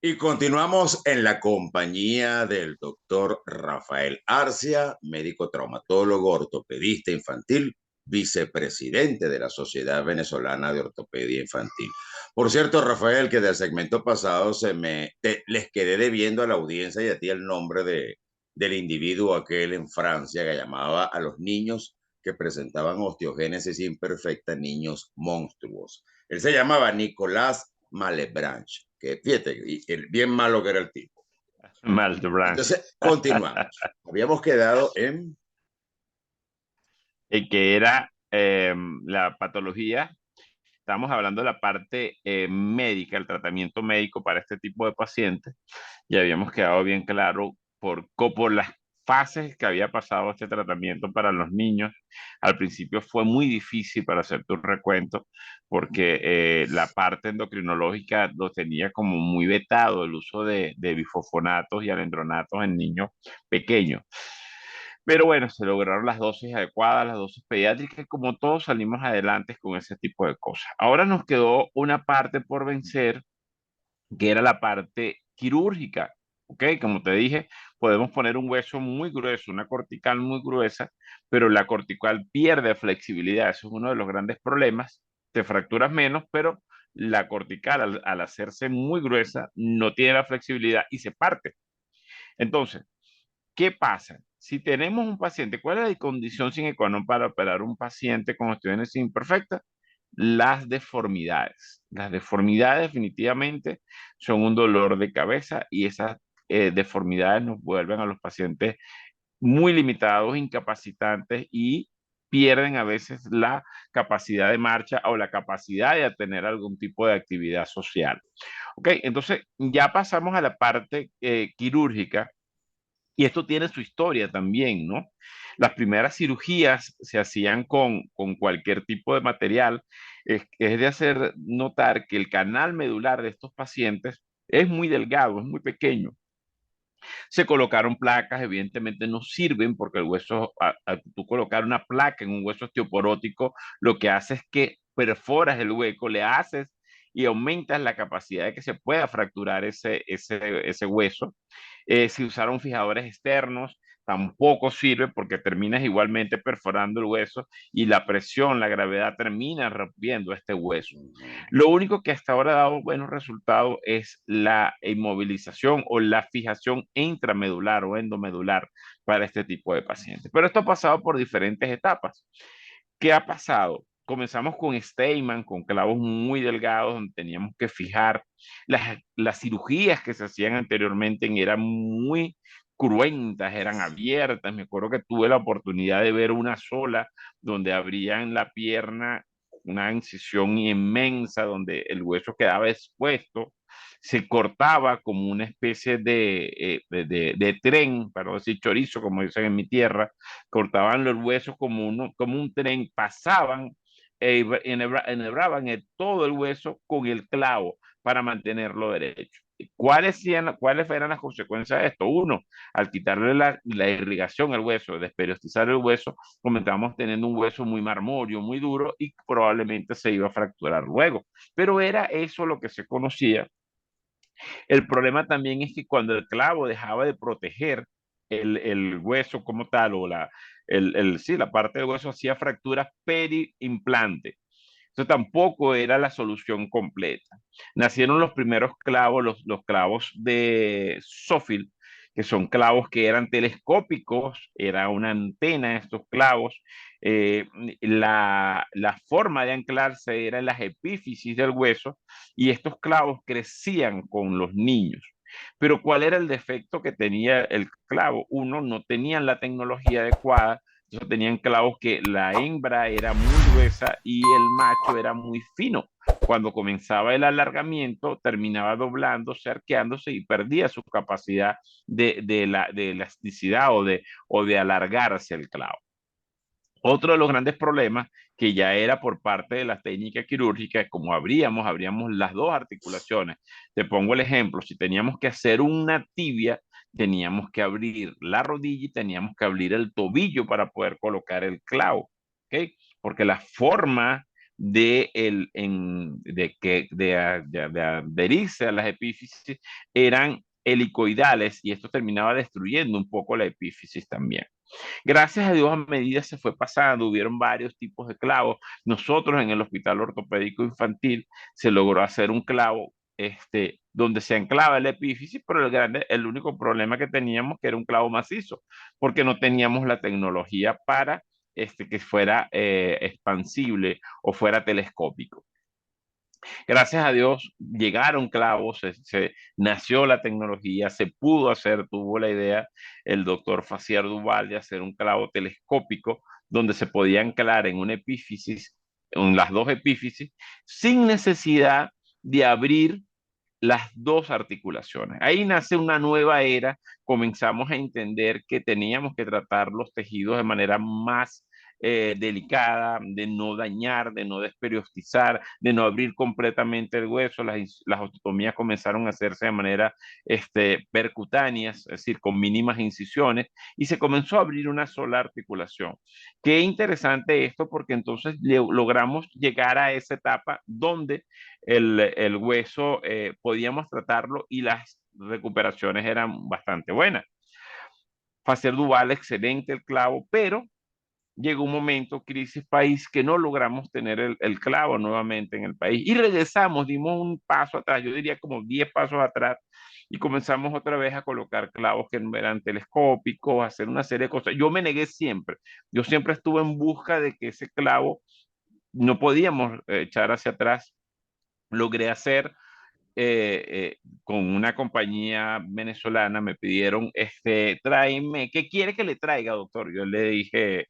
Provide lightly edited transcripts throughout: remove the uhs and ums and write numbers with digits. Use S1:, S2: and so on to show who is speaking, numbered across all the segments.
S1: Y continuamos en la compañía del doctor Rafael Arcia, médico traumatólogo, ortopedista infantil, vicepresidente de la Sociedad Venezolana de Ortopedia Infantil. Por cierto, Rafael, que del segmento pasado les quedé debiendo a la audiencia y a ti el nombre del individuo aquel en Francia que llamaba a los niños que presentaban osteogénesis imperfecta, niños monstruos. Él se llamaba Nicolas Malebranche, que fíjate, el bien malo que era el tipo.
S2: Malebranche.
S1: Entonces, continuamos. Habíamos quedado en...
S2: Que era la patología. Estamos hablando de la parte médica, el tratamiento médico para este tipo de pacientes. Y habíamos quedado bien claro por las fases que había pasado este tratamiento para los niños. Al principio fue muy difícil para hacer tu recuento porque la parte endocrinológica lo tenía como muy vetado el uso de bifosfonatos y alendronatos en niños pequeños. Pero bueno, se lograron las dosis adecuadas, las dosis pediátricas, y como todos salimos adelante con ese tipo de cosas. Ahora nos quedó una parte por vencer, que era la parte quirúrgica. ¿Ok? Como te dije, podemos poner un hueso muy grueso, una cortical muy gruesa, pero la cortical pierde flexibilidad. Eso es uno de los grandes problemas. Te fracturas menos, pero la cortical, al hacerse muy gruesa, no tiene la flexibilidad y se parte. Entonces, ¿qué pasa? Si tenemos un paciente, ¿cuál es la condición sine qua non para operar un paciente con osteogénesis imperfecta? Las deformidades. Las deformidades definitivamente son un dolor de cabeza y esas deformidades nos vuelven a los pacientes muy limitados, incapacitantes y pierden a veces la capacidad de marcha o la capacidad de tener algún tipo de actividad social. Ok, entonces ya pasamos a la parte quirúrgica y esto tiene su historia también, ¿no? Las primeras cirugías se hacían con cualquier tipo de material. Es de hacer notar que el canal medular de estos pacientes es muy delgado, es muy pequeño. Se colocaron placas, evidentemente no sirven porque el hueso, tú colocar una placa en un hueso osteoporótico, lo que hace es que perforas el hueco, le haces y aumentas la capacidad de que se pueda fracturar ese hueso. Si usaron fijadores externos, tampoco sirve porque terminas igualmente perforando el hueso y la presión, la gravedad termina rompiendo este hueso. Lo único que hasta ahora ha dado buenos resultados es la inmovilización o la fijación intramedular o endomedular para este tipo de pacientes. Pero esto ha pasado por diferentes etapas. ¿Qué ha pasado? Comenzamos con Steinman, con clavos muy delgados, donde teníamos que fijar. Las cirugías que se hacían anteriormente eran muy cruentas, eran abiertas. Me acuerdo que tuve la oportunidad de ver una sola, donde abrían la pierna, una incisión inmensa, donde el hueso quedaba expuesto, se cortaba como una especie de tren, para no decir chorizo, como dicen en mi tierra, cortaban los huesos como un tren, pasaban enhebraban todo el hueso con el clavo para mantenerlo derecho. ¿Cuáles eran las consecuencias de esto? Uno, al quitarle la irrigación al hueso, desperiostizar el hueso, comenzamos teniendo un hueso muy marmóreo, muy duro y probablemente se iba a fracturar luego. Pero era eso lo que se conocía. El problema también es que cuando el clavo dejaba de proteger el hueso como tal, o sí, la parte del hueso hacía fracturas periimplante. Eso tampoco era la solución completa. Nacieron los primeros clavos, los clavos de Sofil, que son clavos que eran telescópicos, era una antena estos clavos. Eh, la forma de anclarse era en las epífisis del hueso y estos clavos crecían con los niños. Pero ¿cuál era el defecto que tenía el clavo? Uno, no tenían la tecnología adecuada, entonces tenían clavos que la hembra era muy gruesa y el macho era muy fino. Cuando comenzaba el alargamiento, terminaba doblándose, arqueándose y perdía su capacidad de elasticidad o de alargarse el clavo. Otro de los grandes problemas que ya era por parte de la técnica quirúrgica, como abríamos las dos articulaciones. Te pongo el ejemplo, si teníamos que hacer una tibia, teníamos que abrir la rodilla y teníamos que abrir el tobillo para poder colocar el clavo, ¿ok? Porque la forma de adherirse a las epífisis eran helicoidales y esto terminaba destruyendo un poco la epífisis también. Gracias a Dios, a medida se fue pasando, hubieron varios tipos de clavos. Nosotros en el Hospital Ortopédico Infantil se logró hacer un clavo donde se anclaba el epífisis, pero el único problema que teníamos que era un clavo macizo, porque no teníamos la tecnología para que fuera expansible o fuera telescópico. Gracias a Dios llegaron clavos, nació la tecnología, se pudo hacer, tuvo la idea el doctor Facier Duval de hacer un clavo telescópico donde se podía anclar en una epífisis, en las dos epífisis, sin necesidad de abrir las dos articulaciones. Ahí nace una nueva era, comenzamos a entender que teníamos que tratar los tejidos de manera más delicada, de no dañar, de no desperiostizar, de no abrir completamente el hueso. Las osteotomías comenzaron a hacerse de manera percutáneas, es decir, con mínimas incisiones, y se comenzó a abrir una sola articulación. Qué interesante esto, porque entonces logramos llegar a esa etapa donde el hueso podíamos tratarlo y las recuperaciones eran bastante buenas. Facer Duval, excelente el clavo, pero llegó un momento, crisis país, que no logramos tener el clavo nuevamente en el país. Y regresamos, dimos un paso atrás, yo diría como 10 pasos atrás, y comenzamos otra vez a colocar clavos que no eran telescópicos, a hacer una serie de cosas. Yo me negué siempre, yo siempre estuve en busca de que ese clavo no podíamos echar hacia atrás. Logré hacer con una compañía venezolana, me pidieron, tráeme, ¿qué quiere que le traiga, doctor? Yo le dije,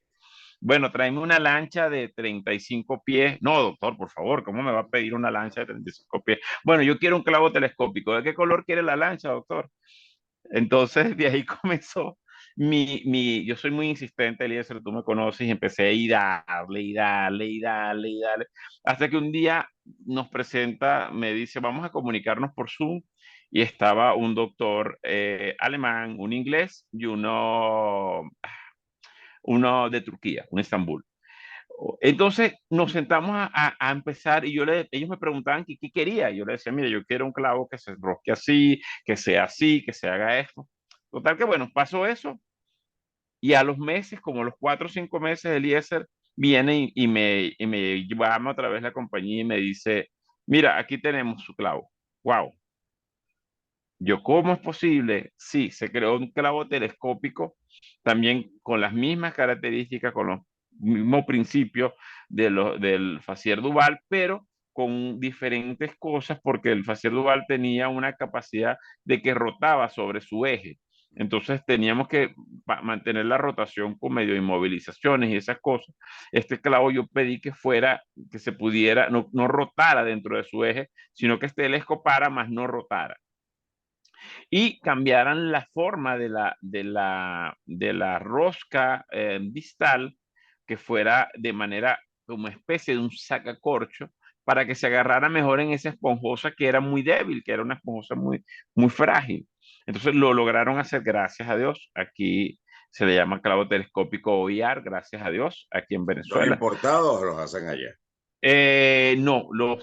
S2: bueno, tráeme una lancha de 35 pies. No, doctor, por favor, ¿cómo me va a pedir una lancha de 35 pies? Bueno, yo quiero un clavo telescópico. ¿De qué color quiere la lancha, doctor? Entonces, de ahí comenzó yo soy muy insistente, Eliezer, tú me conoces, y empecé a ir darle, y darle, y darle, y darle, hasta que un día nos presenta, me dice, vamos a comunicarnos por Zoom, y estaba un doctor alemán, un inglés y uno de Turquía, un Estambul. Entonces nos sentamos a empezar y ellos me preguntaban qué quería. Yo les decía, mire, yo quiero un clavo que se enrosque así, que se haga esto. Total que bueno, pasó eso y a los meses, como los 4 o 5 meses, Eliezer viene y me llama otra vez la compañía y me dice, mira, aquí tenemos su clavo. Wow. Yo, ¿cómo es posible? Sí, se creó un clavo telescópico también con las mismas características, con los mismos principios del Facier Duval, pero con diferentes cosas porque el Facier Duval tenía una capacidad de que rotaba sobre su eje. Entonces teníamos que mantener la rotación con medio de inmovilizaciones y esas cosas. Este clavo yo pedí que fuera, que se pudiera, no rotara dentro de su eje, sino que este le escopara, más no rotara y cambiaran la forma de la rosca distal, que fuera de manera como especie de un sacacorcho, para que se agarrara mejor en esa esponjosa que era muy débil, que era una esponjosa muy, muy frágil. Entonces lo lograron hacer, gracias a Dios. Aquí se le llama clavo telescópico OIR, gracias a Dios, aquí en
S1: ¿Son
S2: Venezuela.
S1: importados o los hacen allá?
S2: No, lo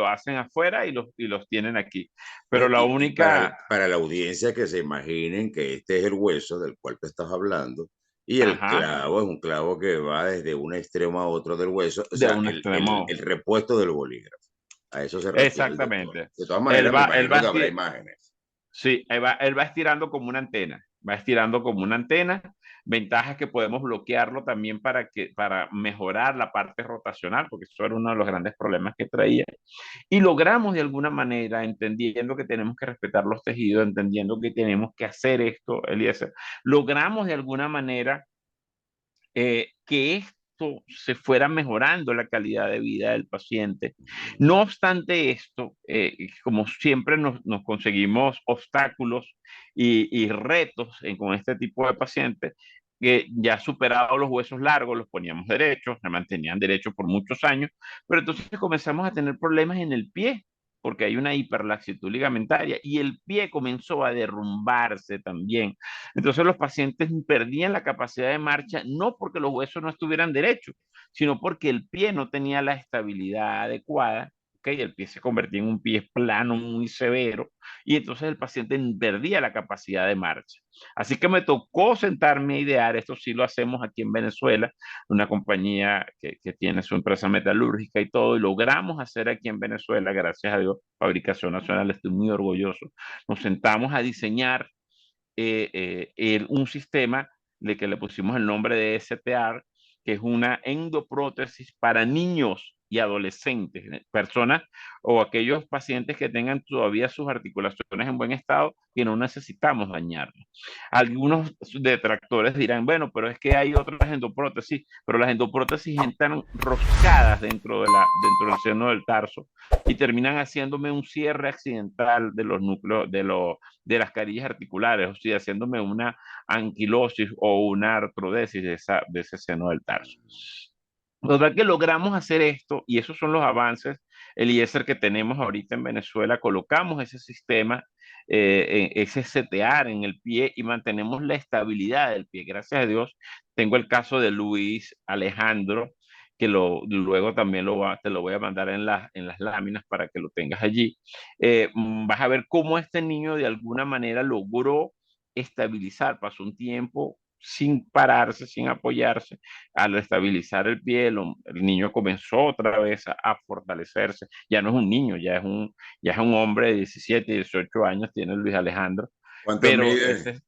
S2: hacen afuera y los tienen aquí. Pero
S1: Pues,
S2: la
S1: y
S2: única,
S1: para la audiencia que se imaginen que este es el hueso del cual te estás hablando y el
S2: ajá,
S1: clavo es un clavo que va desde un extremo a otro del hueso, o
S2: de
S1: sea,
S2: un
S1: el
S2: extremo.
S1: repuesto del bolígrafo. A eso se refiere el doctor.
S2: Exactamente.
S1: De todas maneras,
S2: Él
S1: me
S2: va, él
S1: imagino
S2: va,
S1: que habrá imágenes.
S2: sí, él va estirando como una antena. Va estirando como una antena. Ventajas que podemos bloquearlo también para mejorar la parte rotacional, porque eso era uno de los grandes problemas que traía. Y logramos de alguna manera, entendiendo que tenemos que respetar los tejidos, entendiendo que tenemos que hacer esto, Eliezer, logramos de alguna manera que esto se fuera mejorando la calidad de vida del paciente. No obstante esto, como siempre nos conseguimos obstáculos y retos con este tipo de pacientes, que ya superados los huesos largos, los poníamos derechos, se mantenían derechos por muchos años, pero entonces comenzamos a tener problemas en el pie. porque hay una hiperlaxitud ligamentaria y el pie comenzó a derrumbarse también. Entonces los pacientes perdían la capacidad de marcha, no porque los huesos no estuvieran derechos, sino porque el pie no tenía la estabilidad adecuada. Okay, el pie se convertía en un pie plano muy severo y entonces el paciente perdía la capacidad de marcha. Así que me tocó sentarme a idear, esto sí lo hacemos aquí en Venezuela, una compañía que tiene su empresa metalúrgica y todo, y logramos hacer aquí en Venezuela, gracias a Dios, Fabricación Nacional, estoy muy orgulloso. Nos sentamos a diseñar un sistema de que le pusimos el nombre de STR, que es una endoprótesis para niños y adolescentes, personas o aquellos pacientes que tengan todavía sus articulaciones en buen estado y no necesitamos dañarlas. Algunos detractores dirán, bueno, pero es que hay otras endoprótesis, pero las endoprótesis entran roscadas dentro del seno del tarso y terminan haciéndome un cierre accidental de los núcleos, de las carillas articulares, o sea, haciéndome una anquilosis o una artrodesis de ese seno del tarso. Total que logramos hacer esto y esos son los avances, Eliezer, que tenemos ahorita en Venezuela. Colocamos ese sistema, ese setear en el pie y mantenemos la estabilidad del pie. Gracias a Dios, tengo el caso de Luis Alejandro, que luego también te lo voy a mandar en las láminas para que lo tengas allí. Vas a ver cómo este niño de alguna manera logró estabilizar, pasó un tiempo sin pararse, sin apoyarse, al estabilizar el pie, el niño comenzó otra vez a fortalecerse. Ya no es un niño, ya es un hombre de 17, 18 años, tiene Luis Alejandro.
S1: ¿Cuánto
S2: Pero
S1: mide?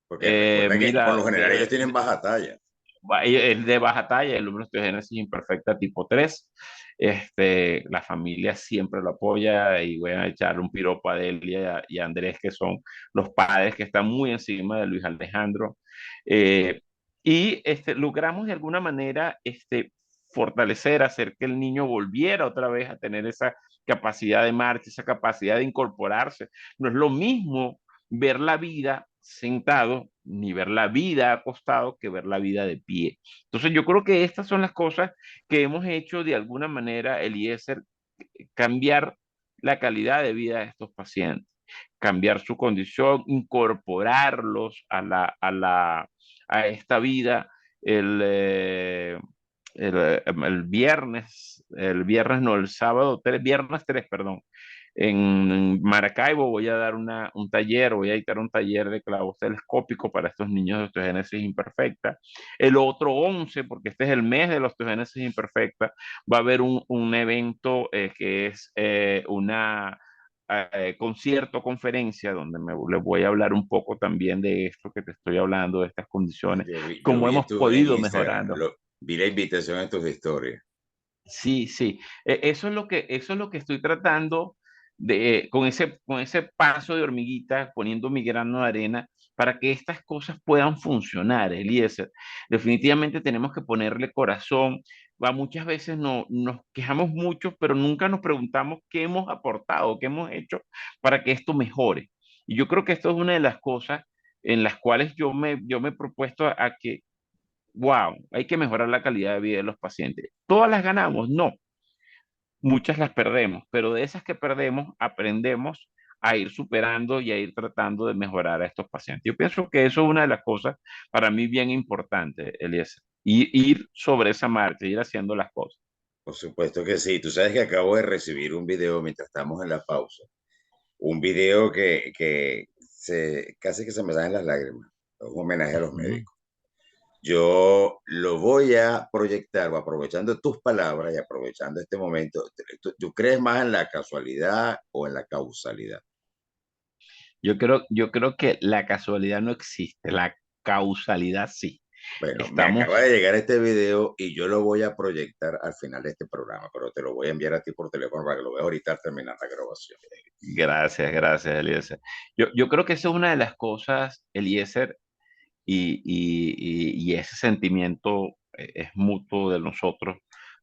S1: Porque recuerda que por
S2: mira,
S1: lo general ellos tienen baja talla.
S2: es de baja talla, el número de osteogénesis imperfecta tipo 3. La familia siempre lo apoya y voy a echar un piropo a Delia y a Andrés, que son los padres que están muy encima de Luis Alejandro. Eh, Logramos de alguna manera fortalecer, hacer que el niño volviera otra vez a tener esa capacidad de marcha, esa capacidad de incorporarse. No es lo mismo ver la vida sentado, ni ver la vida acostado, que ver la vida de pie. Entonces yo creo que estas son las cosas que hemos hecho de alguna manera, Eliezer, cambiar la calidad de vida de estos pacientes, cambiar su condición, incorporarlos a esta vida. El, eh, el viernes no, el sábado, viernes 3, perdón, en Maracaibo voy a dar un taller, voy a dictar un taller de clavos telescópicos para estos niños de osteogénesis imperfecta. El otro 11, porque este es el mes de la osteogénesis imperfecta, va a haber un evento que es una concierto, conferencia, donde les voy a hablar un poco también de esto que te estoy hablando, de estas condiciones,
S1: Yo
S2: cómo
S1: vi
S2: hemos
S1: en
S2: podido
S1: Instagram,
S2: mejorando.
S1: vi la invitación en tus historias.
S2: Sí, sí. Eso es lo que estoy tratando con ese paso de hormiguita, poniendo mi grano de arena para que estas cosas puedan funcionar, Eliezer. Definitivamente tenemos que ponerle corazón. Muchas veces nos quejamos mucho, pero nunca nos preguntamos qué hemos aportado, qué hemos hecho para que esto mejore. Y yo creo que esto es una de las cosas en las cuales yo me he propuesto a que wow, hay que mejorar la calidad de vida de los pacientes. ¿Todas las ganamos? No, muchas las perdemos, pero de esas que perdemos aprendemos a ir superando y a ir tratando de mejorar a estos pacientes. Yo pienso que eso es una de las cosas para mí bien importantes, Eliezer, y ir sobre esa marcha, ir haciendo las cosas.
S1: Por supuesto que sí. Tú sabes que acabo de recibir un video mientras estamos en la pausa. Un video casi que se me dan las lágrimas. Es un homenaje a los
S2: Ujú.
S1: médicos. Yo lo voy a proyectar, o aprovechando tus palabras y aprovechando este momento. ¿Tú crees más en la casualidad o en la causalidad?
S2: Yo creo que la casualidad no existe, la causalidad sí.
S1: Bueno, me acaba
S2: Estamos,
S1: de llegar este video y yo lo voy a proyectar al final de este programa, pero te lo voy a enviar a ti por teléfono para que lo veas ahorita al terminar la grabación.
S2: gracias, gracias, Eliezer. Yo creo que esa es una de las cosas, Eliezer, y ese sentimiento es mutuo de nosotros,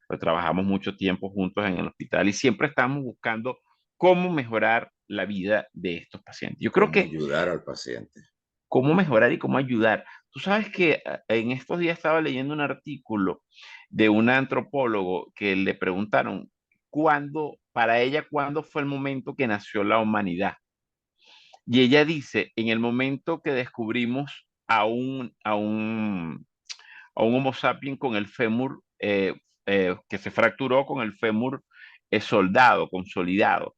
S2: pues trabajamos mucho tiempo juntos en el hospital y siempre estamos buscando cómo mejorar la vida de estos pacientes. Yo creo
S1: ¿Cómo
S2: que
S1: ayudar al paciente?
S2: cómo mejorar y cómo ayudar. Tú sabes que en estos días estaba leyendo un artículo de un antropólogo que le preguntaron para ella, cuándo fue el momento que nació la humanidad. Y ella dice, en el momento que descubrimos a un Homo sapiens con el fémur, que se fracturó con el fémur soldado, consolidado.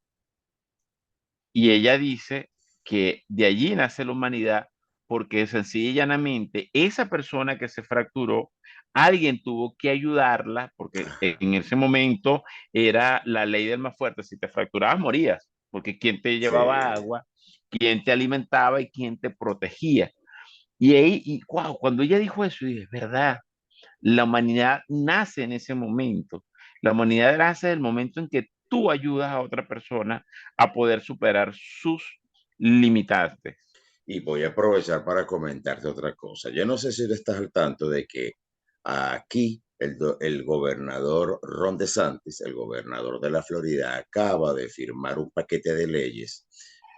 S2: Y ella dice que de allí nace la humanidad porque sencilla y llanamente esa persona que se fracturó, alguien tuvo que ayudarla porque en ese momento era la ley del más fuerte. Si te fracturabas, morías, porque quién te
S1: Sí.
S2: llevaba agua, quién te alimentaba y quién te protegía. Y ahí, y wow, cuando ella dijo eso, dije, es verdad, la humanidad nace en ese momento. La humanidad nace en el momento en que tú ayudas a otra persona a poder superar sus limitantes.
S1: Y voy a aprovechar para comentarte otra cosa. Yo no sé si tú estás al tanto de que aquí el gobernador Ron DeSantis, el gobernador de la Florida, acaba de firmar un paquete de leyes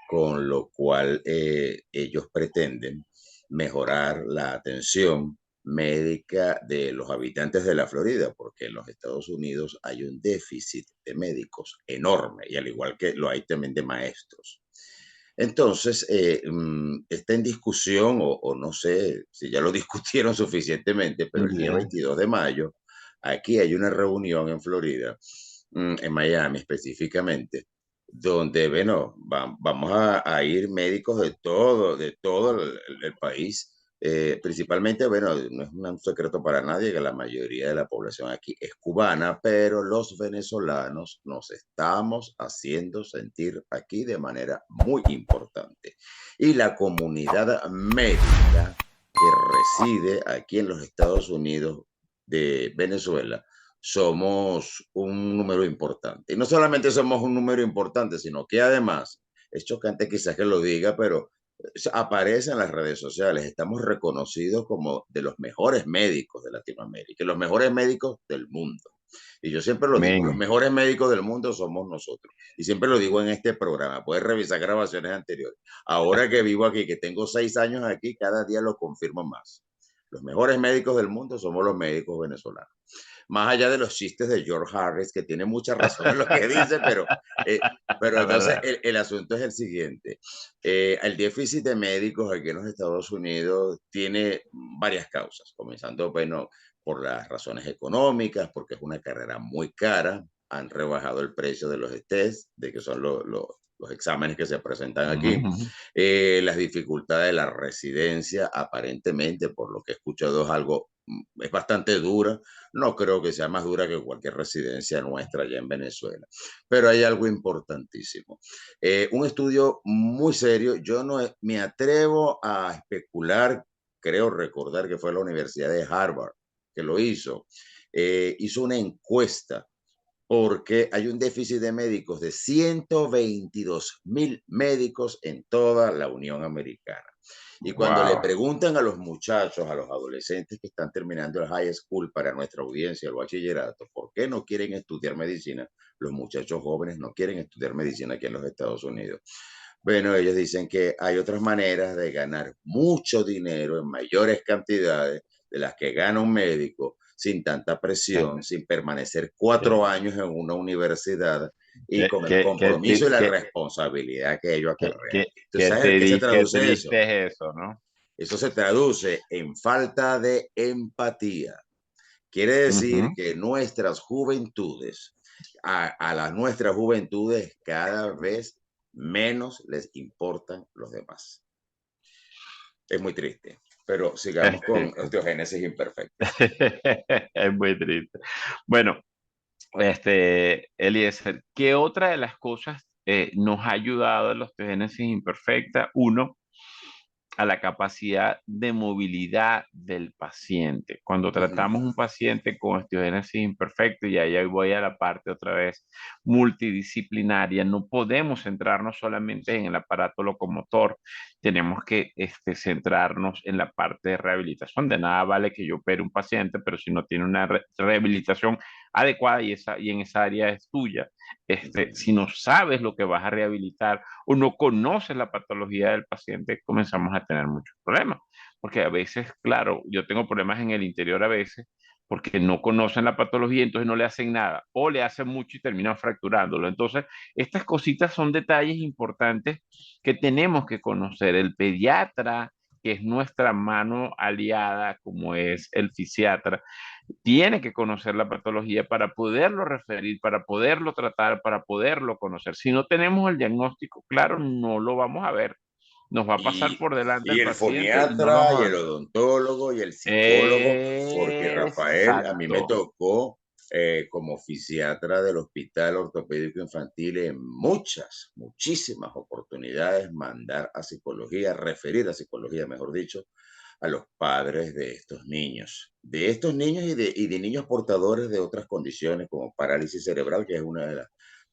S1: con lo cual ellos pretenden mejorar la atención médica de los habitantes de la Florida, porque en los Estados Unidos hay un déficit de médicos enorme, y al igual que lo hay también de maestros. Entonces, está en discusión, o no sé si ya lo discutieron suficientemente, pero el día
S2: Ya.
S1: 22 de mayo, aquí hay una reunión en Florida, en Miami específicamente, donde, bueno, vamos a ir médicos de todo el país. Principalmente, bueno, no es un secreto para nadie que la mayoría de la población aquí es cubana, pero los venezolanos nos estamos haciendo sentir aquí de manera muy importante. Y la comunidad médica que reside aquí en los Estados Unidos de Venezuela, somos un número importante. Y no solamente somos un número importante, sino que además, es chocante quizás que lo diga, pero aparece en las redes sociales. Estamos reconocidos como de los mejores médicos de Latinoamérica y los mejores médicos del mundo. Y yo siempre lo digo, los
S2: Amén.
S1: mejores médicos del mundo somos nosotros. Y siempre lo digo en este programa, puedes revisar grabaciones anteriores. Ahora que vivo aquí, que tengo 6 años aquí, cada día lo confirmo más. Los mejores médicos del mundo somos los médicos venezolanos. Más allá de los chistes de George Harris, que tiene mucha razón en lo que dice, pero
S2: La
S1: entonces
S2: verdad.
S1: el asunto es el siguiente. El déficit de médicos aquí en los Estados Unidos tiene varias causas, comenzando, bueno, por las razones económicas, porque es una carrera muy cara, han rebajado el precio de los test, de que son los exámenes que se presentan aquí,
S2: Ujú.
S1: las dificultades de la residencia, aparentemente, por lo que he escuchado, es algo, es bastante dura. No creo que sea más dura que cualquier residencia nuestra allá en Venezuela. Pero hay algo importantísimo. Un estudio muy serio, yo no me atrevo a especular, creo recordar que fue la Universidad de Harvard que lo hizo. Hizo una encuesta porque hay un déficit de médicos de 122,000 médicos en toda la Unión Americana. Y cuando le
S2: Wow.
S1: preguntan a los muchachos, a los adolescentes que están terminando el high school para nuestra audiencia, el bachillerato, ¿por qué no quieren estudiar medicina? Los muchachos jóvenes no quieren estudiar medicina aquí en los Estados Unidos. Bueno, ellos dicen que hay otras maneras de ganar mucho dinero en mayores cantidades de las que gana un médico sin tanta presión, sin permanecer
S2: ¿Qué,
S1: 4 años en una universidad y con el
S2: qué, qué,
S1: compromiso y la
S2: qué,
S1: responsabilidad que ello acarrea. ¿Tú sabes en qué se
S2: qué
S1: traduce eso?
S2: triste es eso, ¿no?
S1: Eso se traduce en falta de empatía. Quiere decir
S2: Ujú.
S1: que nuestras juventudes, a las nuestras juventudes cada vez menos les importan los demás. Es muy triste, pero
S2: Es
S1: sigamos con
S2: triste.
S1: osteogénesis imperfecta.
S2: Es muy triste. Bueno, Eliezer, ¿qué otra de las cosas nos ha ayudado a la osteogénesis imperfecta? Uno, a la capacidad de movilidad del paciente. Cuando tratamos un paciente con osteogénesis imperfecta, y ahí voy a la parte otra vez multidisciplinaria, no podemos centrarnos solamente en el aparato locomotor, tenemos que centrarnos en la parte de rehabilitación. De nada vale que yo opere un paciente, pero si no tiene una rehabilitación adecuada y en esa área es tuya, si no sabes lo que vas a rehabilitar, o no conoces la patología del paciente, comenzamos a tener muchos problemas. Porque a veces, claro, yo tengo problemas en el interior a veces, porque no conocen la patología, entonces no le hacen nada, o le hacen mucho y terminan fracturándolo. Entonces, estas cositas son detalles importantes que tenemos que conocer. El pediatra, que es nuestra mano aliada, como es el fisiatra, tiene que conocer la patología para poderlo referir, para poderlo tratar, para poderlo conocer. Si no tenemos el diagnóstico claro, no lo vamos a ver. Nos va a pasar por delante
S1: Y
S2: el
S1: el
S2: paciente y no lo
S1: foniatra y
S2: vamos a
S1: el
S2: ver.
S1: odontólogo y el psicólogo, porque Rafael, a mí me
S2: Exacto.
S1: tocó como fisiatra del Hospital Ortopédico Infantil en muchísimas oportunidades mandar a psicología, referir a psicología, mejor dicho, a los padres de estos niños y de niños portadores de otras condiciones como parálisis cerebral, que es una de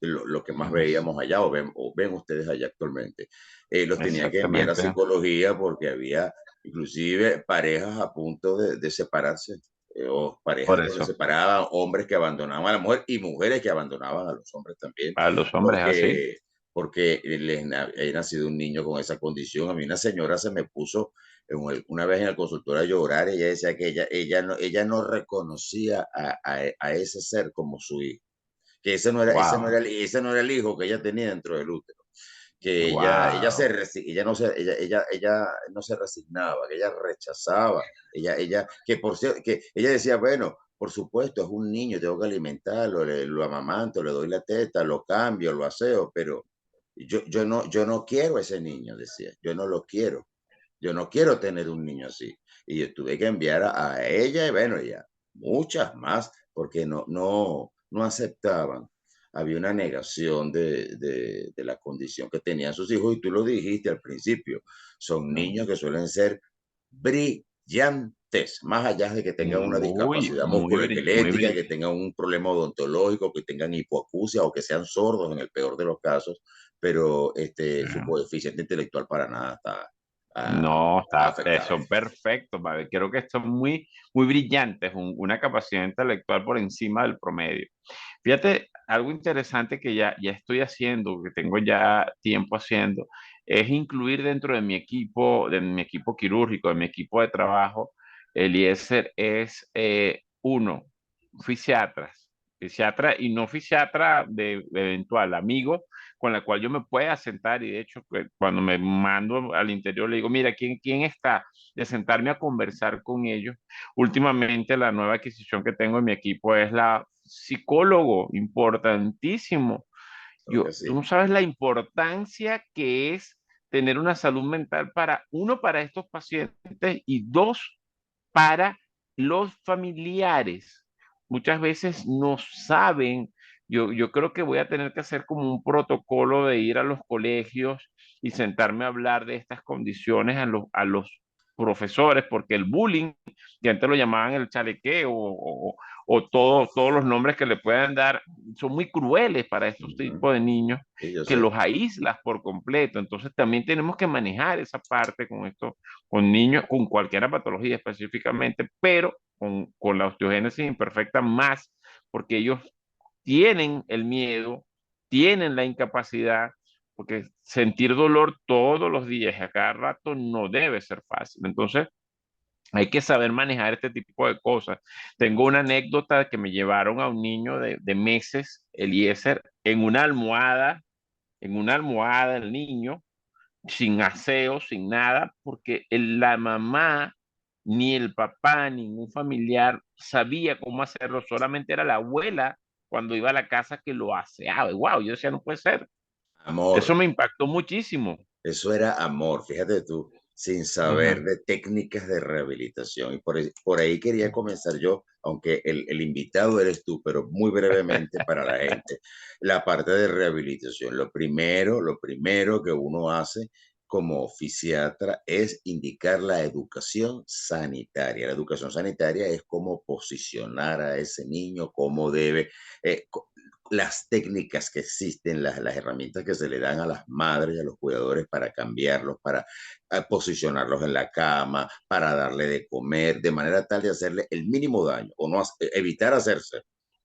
S1: lo que más veíamos allá o ven ustedes allá actualmente. Los tenía que enviar a
S2: Exactamente.
S1: psicología porque había inclusive parejas a punto de separarse, o
S2: Por
S1: parejas donde
S2: eso,
S1: separaban hombres que abandonaban a la mujer y mujeres que abandonaban a los hombres también,
S2: a los hombres así.
S1: porque, había nacido un niño con esa condición. A mí una señora se me puso una vez en el consultorio a llorar y ella decía que ella no reconocía a ese ser como su hijo, que
S2: Wow,
S1: ese no era el hijo que ella tenía dentro del útero, que
S2: wow,
S1: ella no se resignaba, que ella rechazaba, que por cierto, que ella decía, bueno, por supuesto, es un niño, tengo que alimentarlo, lo amamanto, le doy la teta, lo cambio, lo aseo, pero yo no quiero ese niño, decía, yo no quiero tener un niño así. Y yo tuve que enviar a ella y bueno, ya muchas más, porque no aceptaban. Había una negación de la condición que tenían sus hijos y tú lo dijiste al principio, son niños que suelen ser brillantes, más allá de que tengan una
S2: muy,
S1: discapacidad
S2: muy, muy
S1: musculoesquelética, que tengan un problema odontológico, que tengan hipoacusia o que sean sordos en el peor de los casos, pero su
S2: brillante.
S1: coeficiente intelectual para nada está
S2: No,
S1: afectado.
S2: son perfectos, ¿vale? Creo que son muy, muy brillantes, una capacidad intelectual por encima del promedio. Fíjate, algo interesante que ya estoy haciendo, que tengo ya tiempo haciendo, es incluir dentro de mi equipo quirúrgico, de mi equipo de trabajo, Eliezer es uno, fisiatras, fisiatra y no fisiatra de eventual, amigo con la cual yo me pueda sentar y de hecho cuando me mando al interior le digo, mira, ¿quién está? De sentarme a conversar con ellos. Últimamente la nueva adquisición que tengo en mi equipo es la psicólogo, importantísimo.
S1: Creo que
S2: Tú no
S1: sí.
S2: sabes la importancia que es tener una salud mental para, uno, para estos pacientes y dos, para los familiares. Muchas veces no saben, yo creo que voy a tener que hacer como un protocolo de ir a los colegios y sentarme a hablar de estas condiciones a los profesores, porque el bullying, que antes lo llamaban el chalequeo o todos los nombres que le puedan dar, son muy crueles para estos
S1: Ujú.
S2: tipos de niños
S1: Sí, yo
S2: que
S1: sé.
S2: los aíslas por completo. Entonces también tenemos que manejar esa parte con esto con niños con cualquier patología específicamente, pero con la osteogénesis imperfecta más, porque ellos tienen el miedo, tienen la incapacidad, porque sentir dolor todos los días, a cada rato, no debe ser fácil. Entonces, hay que saber manejar este tipo de cosas. Tengo una anécdota que me llevaron a un niño de meses, Eliezer, en una almohada el niño, sin aseo, sin nada, porque la mamá, ni el papá, ningún familiar sabía cómo hacerlo, solamente era la abuela cuando iba a la casa que lo aseaba. Y wow, yo decía, no puede ser. Eso
S1: Amor,
S2: me impactó muchísimo.
S1: eso era amor, fíjate tú, sin saber
S2: Ujú.
S1: de técnicas de rehabilitación. Y por ahí quería comenzar yo, aunque el invitado eres tú, pero muy brevemente para la gente, la parte de rehabilitación. Lo primero que uno hace como fisiatra es indicar la educación sanitaria. La educación sanitaria es cómo posicionar a ese niño, cómo debe, eh, las técnicas que existen, las herramientas que se le dan a las madres y a los cuidadores para cambiarlos, para posicionarlos en la cama, para darle de comer, de manera tal de hacerle el mínimo daño o no evitar hacerse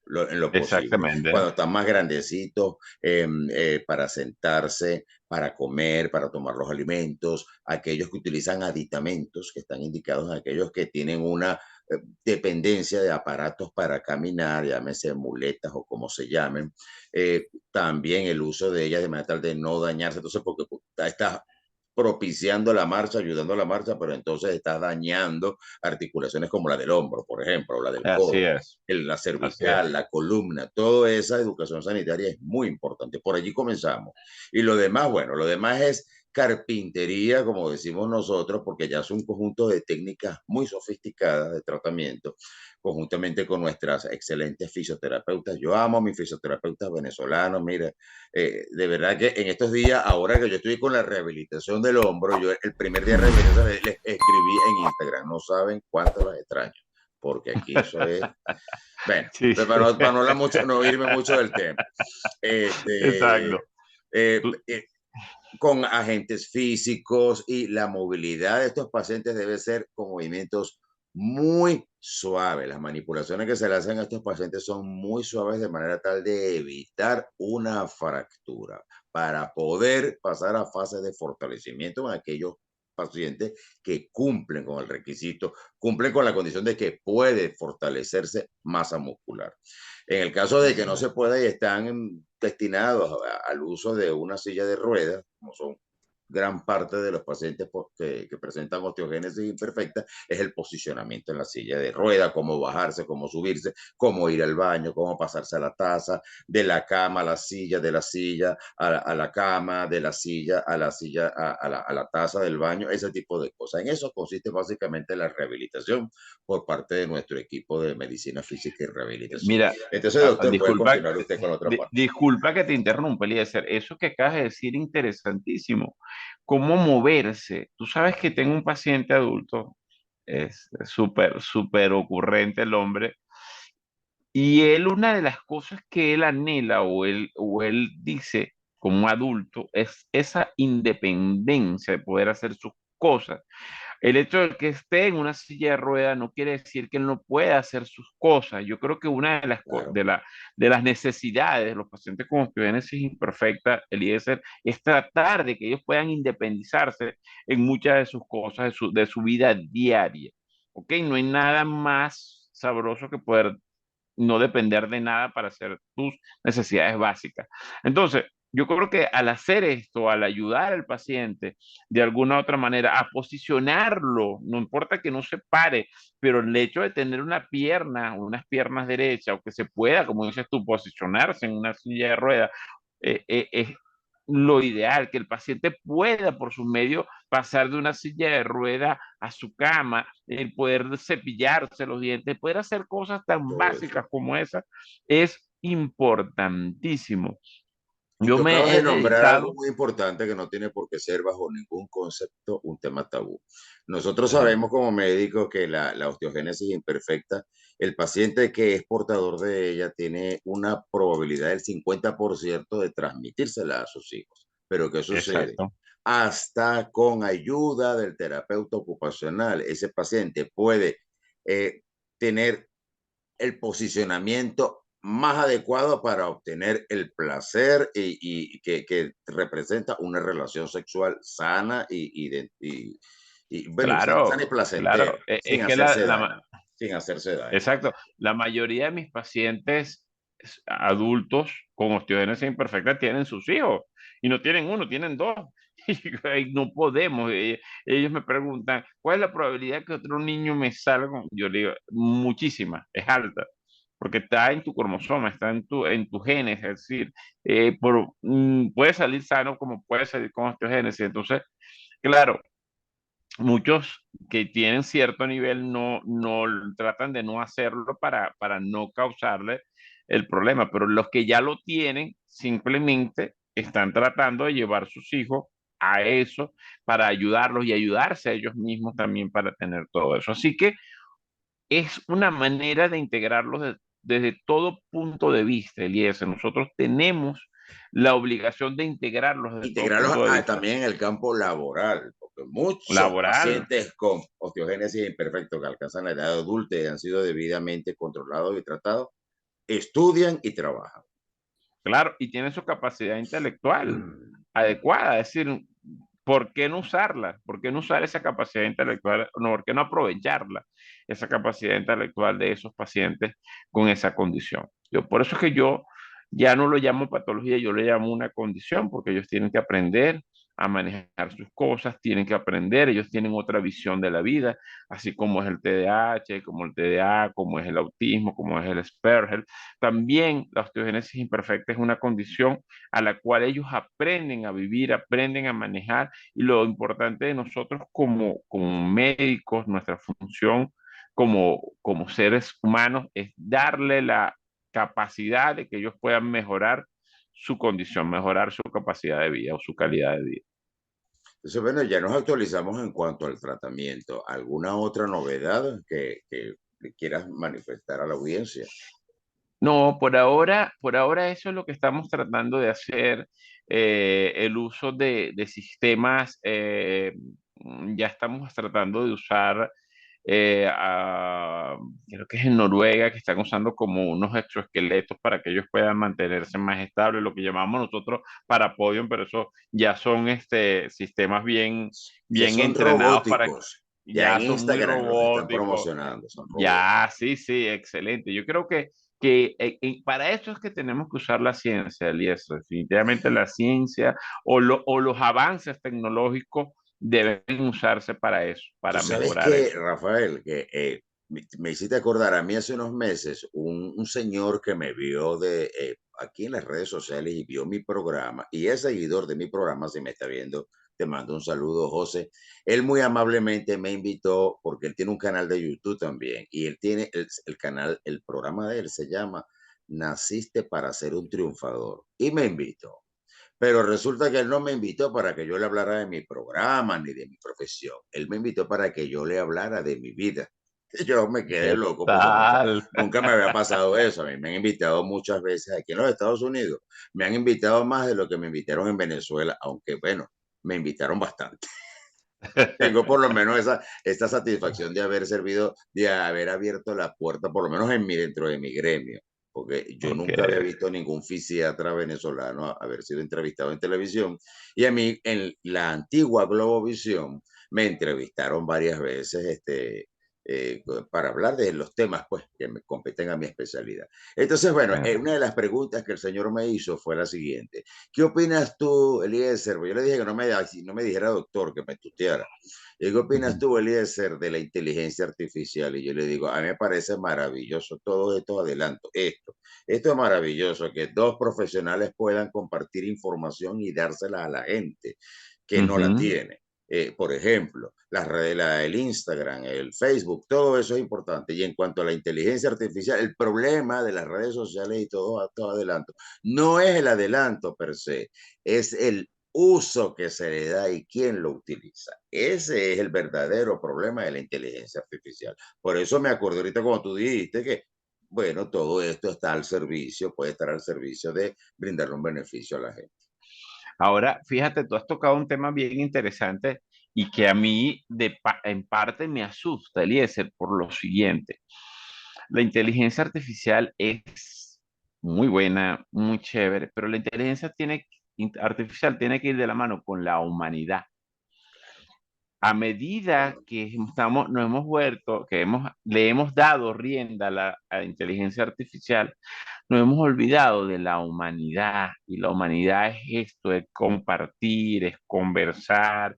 S1: en lo posible.
S2: Exactamente.
S1: Cuando están más grandecitos, para sentarse, para comer, para tomar los alimentos, aquellos que utilizan aditamentos que están indicados, aquellos que tienen una dependencia de aparatos para caminar, llámese muletas o como se llamen, también el uso de ellas de manera tal de no dañarse, entonces porque estás propiciando la marcha, ayudando a la marcha, pero entonces estás dañando articulaciones como la del hombro, por ejemplo, o la del
S2: Así
S1: codo,
S2: es,
S1: la
S2: así
S1: cervical,
S2: es.
S1: la columna, toda esa educación sanitaria es muy importante. Por allí comenzamos. Y lo demás, bueno, lo demás es carpintería, como decimos nosotros, porque ya es un conjunto de técnicas muy sofisticadas de tratamiento, conjuntamente con nuestras excelentes fisioterapeutas. Yo amo a mis fisioterapeutas venezolanos, mira, de verdad que en estos días, ahora que yo estoy con la rehabilitación del hombro, yo el primer día de rehabilitación les escribí en Instagram, no saben cuánto los extraño, porque aquí eso es, bueno,
S2: Sí, sí.
S1: para no, mucho, no irme mucho del tema. Este,
S2: Exacto.
S1: eh,
S2: Tú-
S1: eh, con agentes físicos y la movilidad de estos pacientes debe ser con movimientos muy suaves. Las manipulaciones que se le hacen a estos pacientes son muy suaves de manera tal de evitar una fractura para poder pasar a fase de fortalecimiento en aquellos pacientes que cumplen con el requisito, cumplen con la condición de que puede fortalecerse masa muscular. En el caso de que no se pueda y están destinados al uso de una silla de ruedas, como son gran parte de los pacientes que presentan osteogénesis imperfecta, es el posicionamiento en la silla de ruedas, cómo bajarse, cómo subirse, cómo ir al baño, cómo pasarse a la taza, de la cama a la silla, de la silla a la cama, de la silla a la silla a la taza del baño, ese tipo de cosas. En eso consiste básicamente la rehabilitación por parte de nuestro equipo de medicina física y rehabilitación.
S2: Mira,
S1: Entonces, doctor, puede
S2: disculpa,
S1: continuar usted con la otra parte.
S2: disculpa que te interrumpa, Eliezer. Eso que acabas de decir, interesantísimo. ¿Cómo moverse? Tú sabes que tengo un paciente adulto, es súper, súper ocurrente el hombre, y él, una de las cosas que él anhela o él dice como adulto es esa independencia de poder hacer sus cosas. El hecho de que esté en una silla de ruedas no quiere decir que él no pueda hacer sus cosas. Yo creo que una de
S1: Claro,
S2: de las necesidades de los pacientes con osteogénesis imperfecta, Eliezer, es tratar de que ellos puedan independizarse en muchas de sus cosas, de su vida diaria. ¿Ok? No hay nada más sabroso que poder no depender de nada para hacer tus necesidades básicas. Entonces, yo creo que al hacer esto, al ayudar al paciente de alguna u otra manera a posicionarlo, no importa que no se pare, pero el hecho de tener una pierna, unas piernas derechas, o que se pueda, como dices tú, posicionarse en una silla de ruedas, es lo ideal, que el paciente pueda por su medio pasar de una silla de rueda a su cama, el poder cepillarse los dientes, poder hacer cosas tan
S1: todo eso.
S2: básicas como esa, es importantísimo.
S1: Y
S2: Yo
S1: tú acabas
S2: me
S1: de
S2: he
S1: nombrar algo
S2: dedicado,
S1: muy importante que no tiene por qué ser bajo ningún concepto un tema tabú. Nosotros
S2: ajá,
S1: sabemos como médicos que la osteogénesis imperfecta, el paciente que es portador de ella tiene una probabilidad del 50% de transmitírsela a sus hijos. Pero ¿qué sucede?
S2: exacto,
S1: Hasta con ayuda del terapeuta ocupacional, ese paciente puede eh, tener el posicionamiento más adecuado para obtener el placer y que representa una relación sexual sana bueno, sana y
S2: claro,
S1: placentera,
S2: claro,
S1: sin
S2: es que
S1: hacerse daño, sin hacerse daño.
S2: exacto, la mayoría de mis pacientes adultos con osteogénesis imperfecta tienen sus hijos y no tienen uno, tienen dos. Y no podemos. Ellos me preguntan, ¿cuál es la probabilidad que otro niño me salga? Yo le digo, muchísima, es alta, porque está en tu cromosoma, está en tu genes, es decir, puede salir sano como puede salir con osteogénesis. Entonces, claro, muchos que tienen cierto nivel no tratan de no hacerlo para no causarle el problema, pero los que ya lo tienen simplemente están tratando de llevar sus hijos a eso para ayudarlos y ayudarse a ellos mismos también para tener todo eso. Así que es una manera de integrarlos desde todo punto de vista, Eliezer. Nosotros tenemos la obligación de integrarlos desde todo
S1: Integrarlos
S2: punto de vista.
S1: también en el campo laboral, porque muchos
S2: Laboral,
S1: pacientes con osteogénesis imperfecto que alcanzan la edad adulta y han sido debidamente controlados y tratados, estudian y trabajan.
S2: claro, y tienen su capacidad intelectual. adecuada. Es decir, ¿por qué no usarla? ¿Por qué no usar esa capacidad intelectual? No, ¿por qué no aprovecharla? Esa capacidad intelectual de esos pacientes con esa condición. Por eso es que yo ya no lo llamo patología, yo le llamo una condición, porque ellos tienen que aprender a manejar sus cosas, tienen que aprender, ellos tienen otra visión de la vida, así como es el TDAH, como el TDA, como es el autismo, como es el Asperger. También la osteogénesis imperfecta es una condición a la cual ellos aprenden a vivir, aprenden a manejar, y lo importante de nosotros como médicos, nuestra función como seres humanos es darle la capacidad de que ellos puedan mejorar su condición, mejorar su capacidad de vida o su calidad de vida.
S1: Entonces, bueno, ya nos actualizamos en cuanto al tratamiento. ¿Alguna otra novedad que le quieras manifestar a la audiencia?
S2: No, por ahora eso es lo que estamos tratando de hacer. El uso de sistemas, ya estamos tratando de usar, creo que es en Noruega, que están usando como unos exoesqueletos para que ellos puedan mantenerse más estables, lo que llamamos nosotros parapodium, pero eso ya son sistemas
S1: Que
S2: bien
S1: son
S2: entrenados para,
S1: robóticos. Ya
S2: ya
S1: en
S2: son muy
S1: Instagram los están
S2: robóticos.
S1: promocionando, son robots.
S2: Ya, sí, sí, excelente. Yo creo que para eso es que tenemos que usar la ciencia, Eliezer. Definitivamente la ciencia o los avances tecnológicos deben usarse para eso,
S1: Tú
S2: para
S1: sabes
S2: mejorar
S1: que,
S2: eso.
S1: Rafael, que me hiciste acordar a mí hace unos meses un señor que me vio aquí en las redes sociales y vio mi programa y es seguidor de mi programa, si me está viendo, te mando un saludo, José. Él muy amablemente me invitó porque él tiene un canal de YouTube también y él tiene el canal, el programa de él se llama Naciste para ser un triunfador y me invitó. Pero resulta que él no me invitó para que yo le hablara de mi programa ni de mi profesión. Él me invitó para que yo le hablara de mi vida. Y yo me quedé
S2: ¿Qué
S1: loco porque
S2: tal?
S1: nunca me había pasado eso. A mí me han invitado muchas veces aquí en los Estados Unidos. Me han invitado más de lo que me invitaron en Venezuela, aunque bueno, me invitaron bastante. Tengo por lo menos esta satisfacción de haber servido, de haber abierto la puerta, por lo menos dentro de mi gremio, porque yo
S2: Ok.
S1: nunca había visto ningún fisiatra venezolano haber sido entrevistado en televisión. Y a mí, en la antigua Globovisión, me entrevistaron varias veces para hablar de los temas pues, que me competen a mi especialidad. Entonces, bueno, una de las preguntas que el señor me hizo fue la siguiente. ¿Qué opinas tú, Eliezer? Yo le dije que no me dijera doctor, que me tuteara. ¿Y qué opinas tú, Eliezer, de la inteligencia artificial? Y yo le digo, a mí me parece maravilloso todo esto adelanto. Esto es maravilloso, que dos profesionales puedan compartir información y dársela a la gente que no la
S2: Ujú.
S1: tiene. Por ejemplo, las redes, el Instagram, el Facebook, todo eso es importante. Y en cuanto a la inteligencia artificial, el problema de las redes sociales y todo adelanto, no es el adelanto per se, es el uso que se le da y quién lo utiliza. Ese es el verdadero problema de la inteligencia artificial. Por eso me acuerdo ahorita cuando tú dijiste que, bueno, todo esto está al servicio, puede estar al servicio de brindarle un beneficio a la gente.
S2: Ahora, fíjate, tú has tocado un tema bien interesante y que a mí en parte me asusta, Eliezer, por lo siguiente. La inteligencia artificial es muy buena, muy chévere, pero la artificial tiene que ir de la mano con la humanidad. A medida que nos hemos vuelto, le hemos dado rienda a a la inteligencia artificial, nos hemos olvidado de la humanidad. Y la humanidad es esto, es compartir, es conversar,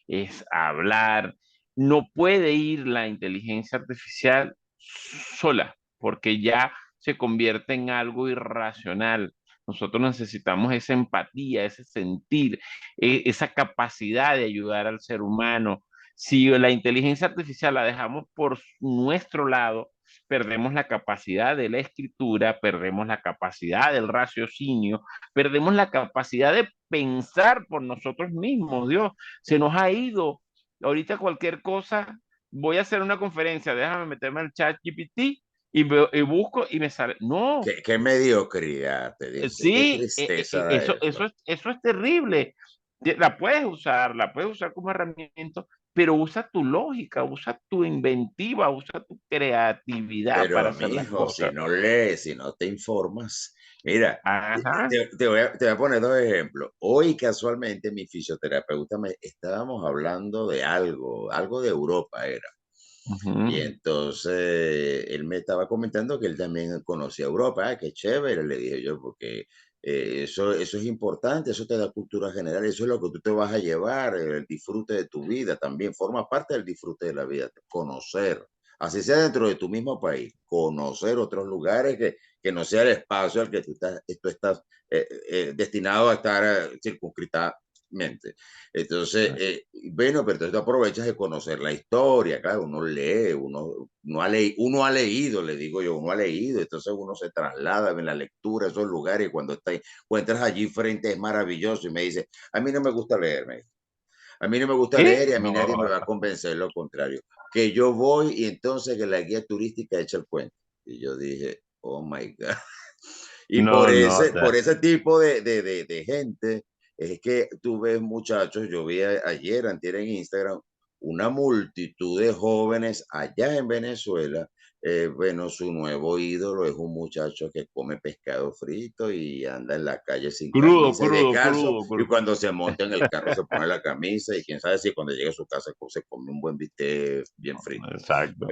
S2: es hablar. No puede ir la inteligencia artificial sola, porque ya se convierte en algo irracional. Nosotros necesitamos esa empatía, ese sentir, esa capacidad de ayudar al ser humano. Si la inteligencia artificial la dejamos por nuestro lado, perdemos la capacidad de la escritura, perdemos la capacidad del raciocinio, perdemos la capacidad de pensar por nosotros mismos. Dios, se nos ha ido. Ahorita cualquier cosa, voy a hacer una conferencia, déjame meterme al chat GPT y busco y me sale. No,
S1: Qué mediocridad, te dice. Qué
S2: sí,
S1: tristeza da eso.
S2: eso es terrible. La puedes usar como herramienta, pero usa tu lógica, usa tu inventiva, usa tu creatividad para
S1: Pero,
S2: hacer
S1: mi
S2: las
S1: hijo, si
S2: cosas.
S1: no lees, si no te informas, Mira,
S2: Ajá.
S1: te voy a poner dos ejemplos. Hoy casualmente mi fisioterapeuta me estábamos hablando de algo de Europa era. Y
S2: Ujú.
S1: entonces él me estaba comentando que él también conocía Europa. Ah, qué chévere, le dije yo, porque eso es importante, eso te da cultura general, eso es lo que tú te vas a llevar, el disfrute de tu vida también, forma parte del disfrute de la vida, conocer, así sea dentro de tu mismo país, conocer otros lugares que no sea el espacio al que tú estás destinado a estar circunscritamente. Entonces, bueno, pero entonces tú aprovechas de conocer la historia, claro, uno lee, uno ha leído, le digo yo, uno ha leído, entonces uno se traslada en la lectura a esos lugares y cuando encuentras allí frente es maravilloso y me dice, a mí no me gusta leer, a mí no me gusta
S2: ¿Qué?
S1: leer y a mí
S2: No,
S1: nadie me va a convencer lo contrario, que yo voy y entonces que la guía turística echa el cuento. Y yo dije, oh my God. Y
S2: no, no.
S1: por ese tipo de gente, es que tú ves muchachos, yo vi ayer, antier en Instagram, una multitud de jóvenes allá en Venezuela. Bueno, su nuevo ídolo es un muchacho que come pescado frito y anda en la calle sin
S2: Crudo,
S1: camisa y
S2: crudo,
S1: descalzo,
S2: crudo,
S1: y
S2: crudo.
S1: cuando se monta en el carro se pone la camisa y quién sabe si cuando llegue a su casa se come un buen bistec bien frito.
S2: Exacto.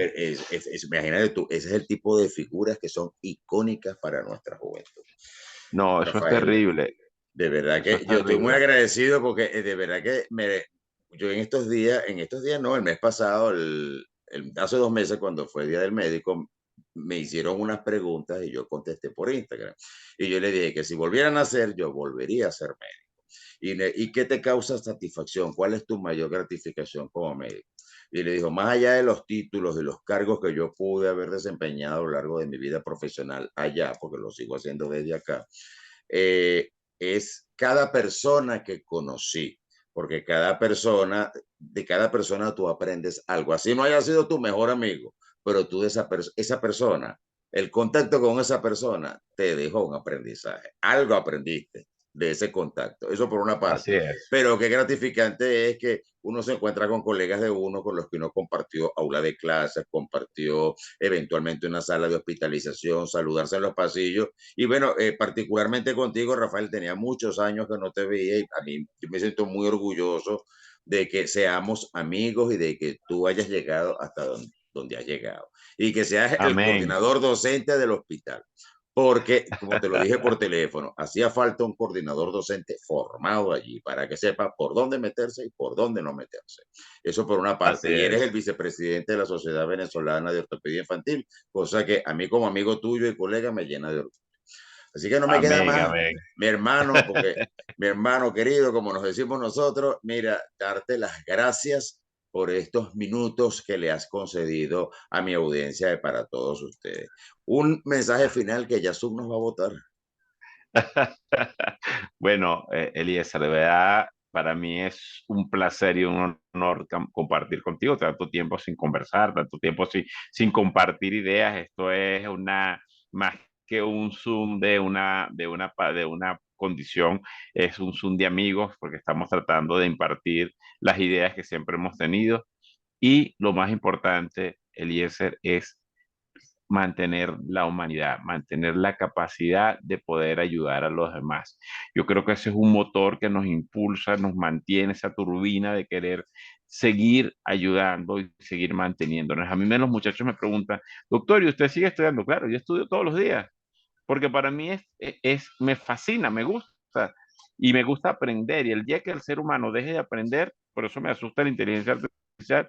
S1: Imagínate tú, ese es el tipo de figuras que son icónicas para nuestra juventud.
S2: No, eso es
S1: Rafael,
S2: terrible.
S1: de verdad
S2: Eso
S1: que
S2: es
S1: yo estoy muy
S2: terrible.
S1: agradecido porque de verdad que yo en estos días no, el mes pasado, hace 2 meses cuando fue el Día del Médico, me hicieron unas preguntas y yo contesté por Instagram. Y yo le dije que si volvieran a hacer, yo volvería a ser médico. ¿Y qué te causa satisfacción? ¿Cuál es tu mayor gratificación como médico? Y le dijo, más allá de los títulos y los cargos que yo pude haber desempeñado a lo largo de mi vida profesional allá, porque lo sigo haciendo desde acá, eh, es cada persona que conocí, porque de cada persona tú aprendes algo. Así no haya sido tu mejor amigo, pero tú de esa persona, el contacto con esa persona te dejó un aprendizaje. Algo aprendiste de ese contacto. Eso por una
S2: Así
S1: parte.
S2: es.
S1: Pero qué gratificante es que uno se encuentra con colegas de uno con los que uno compartió aula de clases, compartió eventualmente una sala de hospitalización, saludarse en los pasillos y bueno, particularmente contigo, Rafael, tenía muchos años que no te veía y a mí yo me siento muy orgulloso de que seamos amigos y de que tú hayas llegado hasta donde has llegado y que seas el
S2: Amén.
S1: coordinador docente del hospital. Porque, como te lo dije por teléfono, hacía falta un coordinador docente formado allí para que sepa por dónde meterse y por dónde no meterse. Eso por una
S2: Así
S1: parte. Y eres el
S2: es.
S1: vicepresidente de la Sociedad Venezolana de Ortopedia Infantil, cosa que a mí como amigo tuyo y colega me llena de orgullo. Así que no me queda
S2: Amén,
S1: más,
S2: amén.
S1: mi hermano, porque mi hermano querido, como nos decimos nosotros, mira, darte las gracias por estos minutos que le has concedido a mi audiencia y para todos ustedes. Un mensaje final que Yasub nos va a votar.
S2: Bueno, Eliezer, de verdad, para mí es un placer y un honor compartir contigo tanto tiempo sin conversar, tanto tiempo sin compartir ideas. Esto es más que un Zoom de una condición, es un Zoom de amigos porque estamos tratando de impartir las ideas que siempre hemos tenido. Y lo más importante, Eliezer, es mantener la humanidad, mantener la capacidad de poder ayudar a los demás. Yo creo que ese es un motor que nos impulsa, nos mantiene esa turbina de querer seguir ayudando y seguir manteniéndonos. A mí los muchachos me preguntan, doctor, ¿y usted sigue estudiando? Claro, yo estudio todos los días, porque para mí me fascina, me gusta y me gusta aprender. Y el día que el ser humano deje de aprender, por eso me asusta la inteligencia artificial,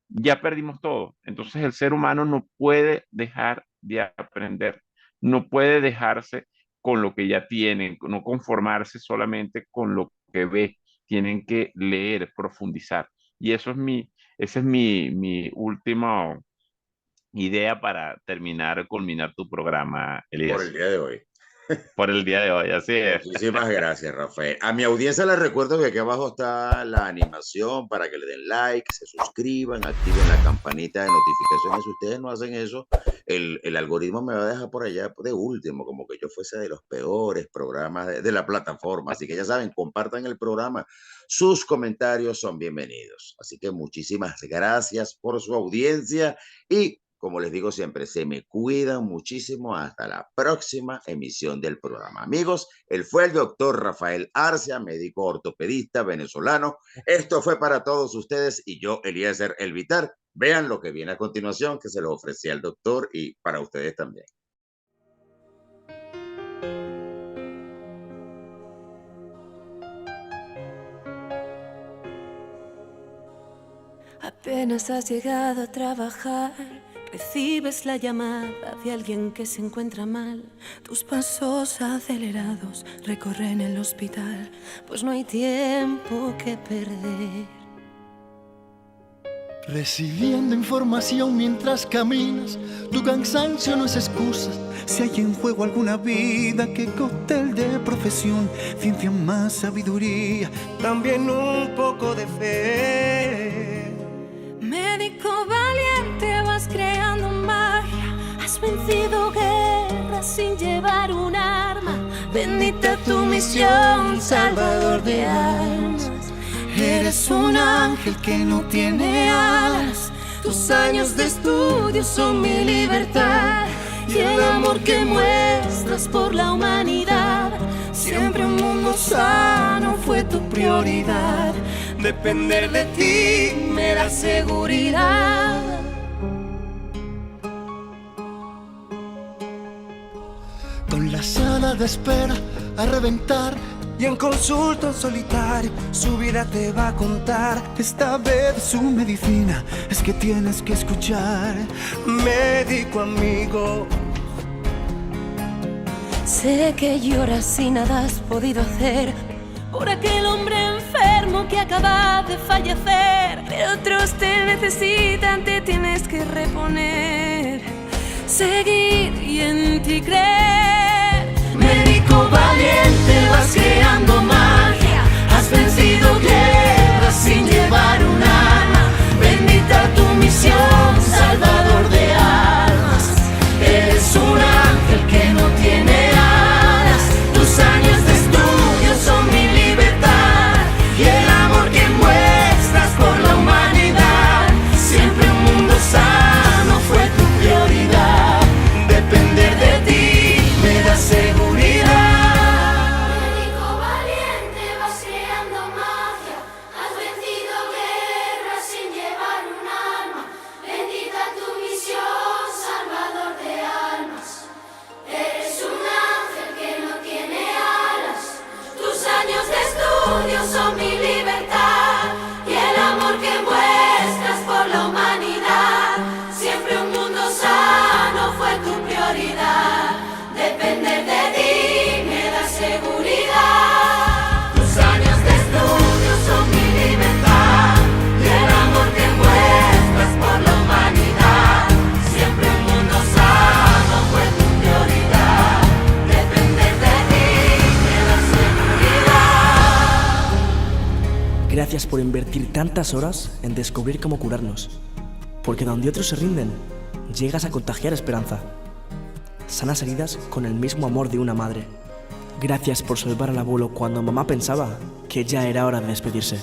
S2: ya perdimos todo. Entonces el ser humano no puede dejar de aprender, no puede dejarse con lo que ya tienen, no conformarse solamente con lo que ve, tienen que leer, profundizar. Y esa es mi última idea para terminar, culminar tu programa,
S1: Por el
S2: Elías,
S1: día de hoy.
S2: por el día de hoy. Así es.
S1: Muchísimas gracias, Rafael. A mi audiencia les recuerdo que aquí abajo está la animación para que le den like, se suscriban, activen la campanita de notificaciones. Si ustedes no hacen eso, el algoritmo me va a dejar por allá de último, como que yo fuese de los peores programas de la plataforma. Así que ya saben, compartan el programa. Sus comentarios son bienvenidos. Así que muchísimas gracias por su audiencia y como les digo siempre, se me cuidan muchísimo. Hasta la próxima emisión del programa. Amigos, él fue el doctor Rafael Arcia, médico ortopedista venezolano. Esto fue para todos ustedes y yo, Eliezer Elvitar. Vean lo que viene a continuación, que se lo ofrecí al doctor y para ustedes también.
S3: Apenas has llegado a trabajar, recibes la llamada de alguien que se encuentra mal. Tus pasos acelerados recorren el hospital, pues no hay tiempo que perder.
S4: Recibiendo información mientras caminas, tu cansancio no es excusa. Si hay en juego alguna vida, qué cóctel de profesión, ciencia más sabiduría, también un poco de fe.
S3: Médico valiente, vas creando magia, has vencido guerras sin llevar un arma. Bendita tu misión, salvador de almas.
S4: Eres un ángel que no tiene alas.
S3: Tus años de estudio son mi libertad y el amor que muestras por la humanidad. Siempre un mundo sano fue tu prioridad.
S4: Depender de ti
S3: Me da seguridad.
S4: con la sala de espera a reventar. Y en consulta en solitario, su vida te va a contar. Esta vez su medicina es que tienes que escuchar. Médico amigo,
S3: sé que lloras y nada has podido hacer por aquel hombre enfermo que acaba de fallecer. Pero otros te necesitan, te tienes que reponer, seguir y en ti creer. Médico valiente, vas creando magia, has vencido guerras sin llevar un arma. Bendita tu misión, salvador de almas. Eres un ángel que no tiene alas. Tus años de estudio son mi libertad y el amor que muestras por la humanidad. Siempre un mundo sano fue tu prioridad. Depender de ti me da seguridad.
S5: Médico valiente, vas creando magia, has vencido guerras sin llevar un arma. Bendita tu misión, salvador de almas. Eres un ángel que no tiene alas. Tus años de estudio son mi libertad y el amor que muestras por la humanidad. Siempre un mundo sano fue tu prioridad. Depender de ti me da seguridad. Tus años de estudio son mi libertad y el amor que muestras por la humanidad. Siempre un mundo sano fue tu prioridad. Depender de ti me da seguridad.
S6: Gracias por invertir tantas horas en descubrir cómo curarnos. Porque donde otros se rinden, llegas a contagiar esperanza. Sanas heridas con el mismo amor de una madre. Gracias por salvar al abuelo cuando mamá pensaba que ya era hora de despedirse.